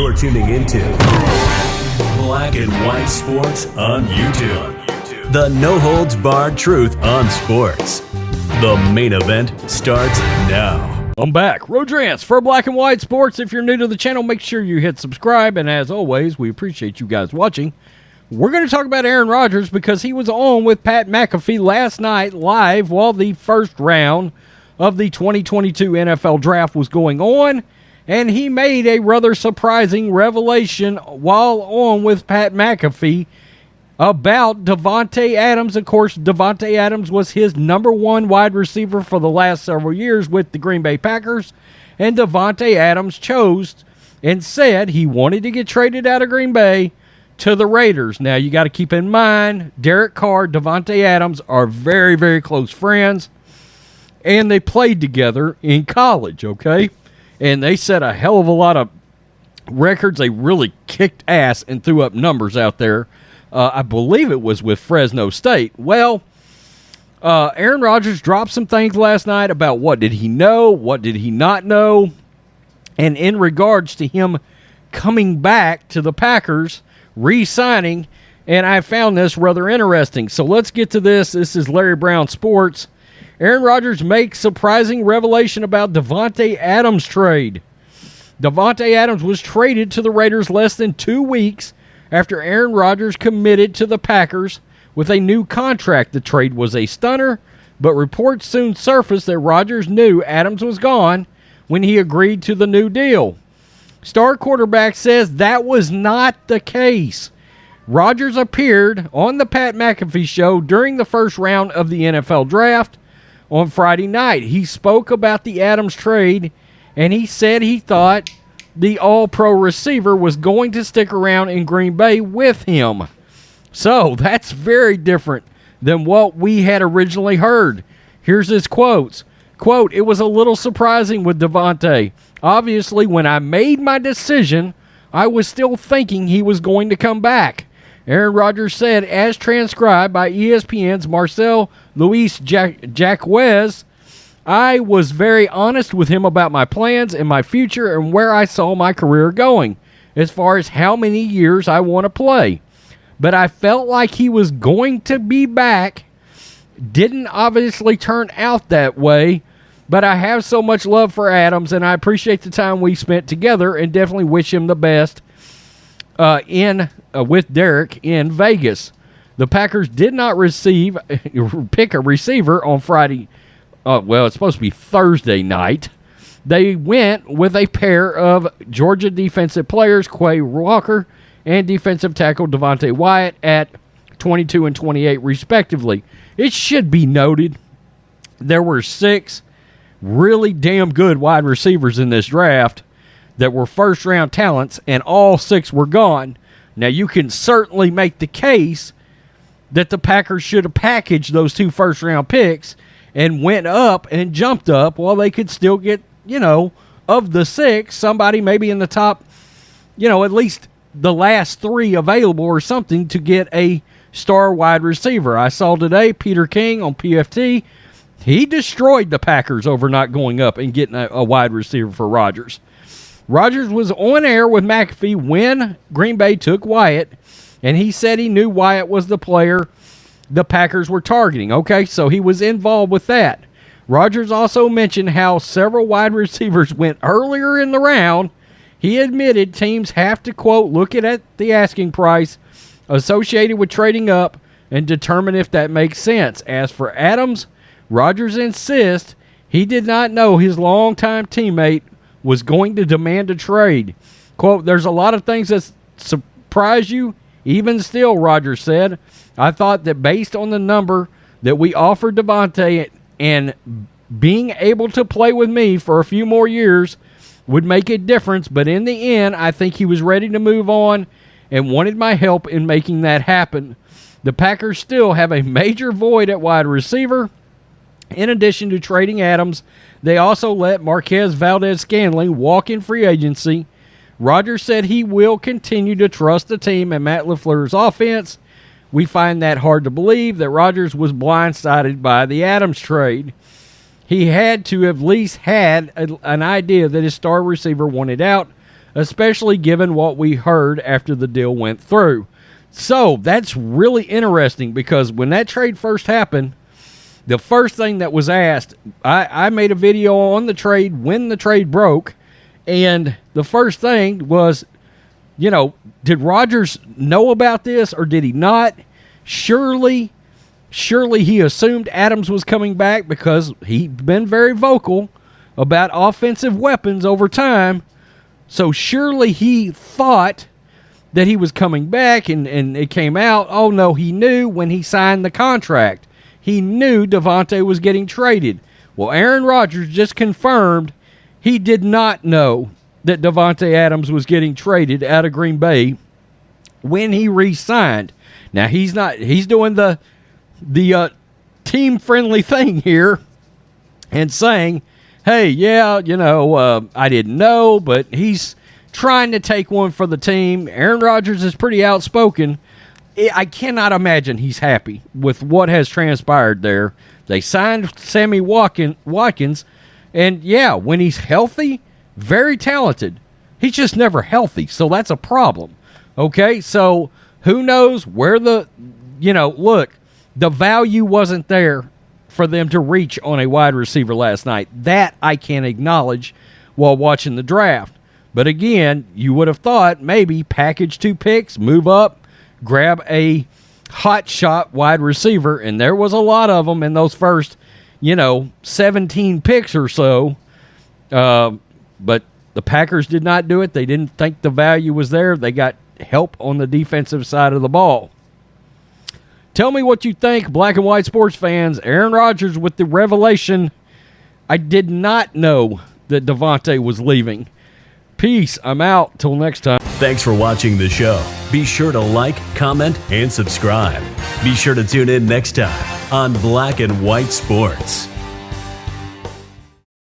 You're tuning into Black and White Sports on YouTube. The no-holds-barred truth on sports. The main event starts now. I'm back. Rodgers for Black and White Sports. If you're new to the channel, make sure you hit subscribe. And as always, we appreciate you guys watching. We're going to talk about Aaron Rodgers because he was on with Pat McAfee last night live while the first round of the 2022 NFL Draft was going on. And he made a rather surprising revelation while on with Pat McAfee about Davante Adams. Of course, Davante Adams was his number one wide receiver for the last several years with the Green Bay Packers. And Davante Adams chose and said he wanted to get traded out of Green Bay to the Raiders. Now, you got to keep in mind, Derek Carr, Davante Adams are very, very close friends. And they played together in college, okay? And they set a hell of a lot of records. They really kicked ass and threw up numbers out there. I believe it was with Fresno State. Well, Aaron Rodgers dropped some things last night about what did he know, what did he not know, and in regards to him coming back to the Packers, re-signing, and I found this rather interesting. So let's get to this. This is Larry Brown Sports. Aaron Rodgers makes surprising revelation about Davante Adams trade. Davante Adams was traded to the Raiders less than 2 weeks after Aaron Rodgers committed to the Packers with a new contract. The trade was a stunner, but reports soon surfaced that Rodgers knew Adams was gone when he agreed to the new deal. Star quarterback says that was not the case. Rodgers appeared on the Pat McAfee show during the first round of the NFL Draft on Friday night. He spoke about the Adams trade, and he said he thought the all-pro receiver was going to stick around in Green Bay with him. So that's very different than what we had originally heard. Here's his quotes. Quote, "It was a little surprising with Davante. Obviously, when I made my decision, I was still thinking he was going to come back." Aaron Rodgers said, as transcribed by ESPN's Marcel Luis Jacquez, "I was very honest with him about my plans and my future and where I saw my career going, as far as how many years I want to play. But I felt like he was going to be back. Didn't obviously turn out that way, but I have so much love for Adams, and I appreciate the time we spent together and definitely wish him the best with Derek in Vegas." The Packers did not pick a receiver on Friday. It's supposed to be Thursday night. They went with a pair of Georgia defensive players, Quay Walker and defensive tackle Devontae Wyatt, at 22 and 28 respectively. It should be noted there were 6 really damn good wide receivers in this draft that were first-round talents, and all 6 were gone. Now, you can certainly make the case that the Packers should have packaged those 2 first-round picks and went up and jumped up while they could still get, of the 6, somebody maybe in the top, at least the last 3 available or something to get a star wide receiver. I saw today Peter King on PFT. He destroyed the Packers over not going up and getting a wide receiver for Rodgers. Rodgers was on air with McAfee when Green Bay took Wyatt, and he said he knew Wyatt was the player the Packers were targeting. Okay, so he was involved with that. Rodgers also mentioned how several wide receivers went earlier in the round. He admitted teams have to, quote, look at the asking price associated with trading up and determine if that makes sense. As for Adams, Rodgers insists he did not know his longtime teammate was going to demand a trade. Quote, "There's a lot of things that surprise you. Even still," Rodgers said, "I thought that based on the number that we offered Davante and being able to play with me for a few more years would make a difference. But in the end, I think he was ready to move on and wanted my help in making that happen." The Packers still have a major void at wide receiver. In addition to trading Adams, they also let Marquez Valdez-Scantling walk in free agency. Rodgers said he will continue to trust the team and Matt LaFleur's offense. We find that hard to believe that Rodgers was blindsided by the Adams trade. He had to have at least had an idea that his star receiver wanted out. especially given what we heard after the deal went through. So that's really interesting because when that trade first happened, the first thing that was asked, I made a video on the trade when the trade broke, and the first thing was, did Rodgers know about this or did he not? Surely he assumed Adams was coming back because he'd been very vocal about offensive weapons over time. So surely he thought that he was coming back, and it came out, oh no, he knew when he signed the contract. He knew Davante was getting traded. Well, Aaron Rodgers just confirmed he did not know that Davante Adams was getting traded out of Green Bay when he re-signed. Now, he's doing the team-friendly thing here and saying, hey, yeah, I didn't know, but he's trying to take one for the team. Aaron Rodgers is pretty outspoken. I cannot imagine he's happy with what has transpired there. They signed Sammy Watkins, and yeah, when he's healthy, very talented. He's just never healthy, so that's a problem. Okay, so who knows where the value wasn't there for them to reach on a wide receiver last night. That I can acknowledge while watching the draft. But again, you would have thought maybe package 2 picks, move up, grab a hot shot wide receiver, and there was a lot of them in those first, 17 picks or so. But the Packers did not do it. They didn't think the value was there. They got help on the defensive side of the ball. Tell me what you think, black and white sports fans. Aaron Rodgers with the revelation, I did not know that Davante was leaving. Peace. I'm out. Till next time. Thanks for watching the show. Be sure to like, comment, and subscribe. Be sure to tune in next time on Black and White Sports.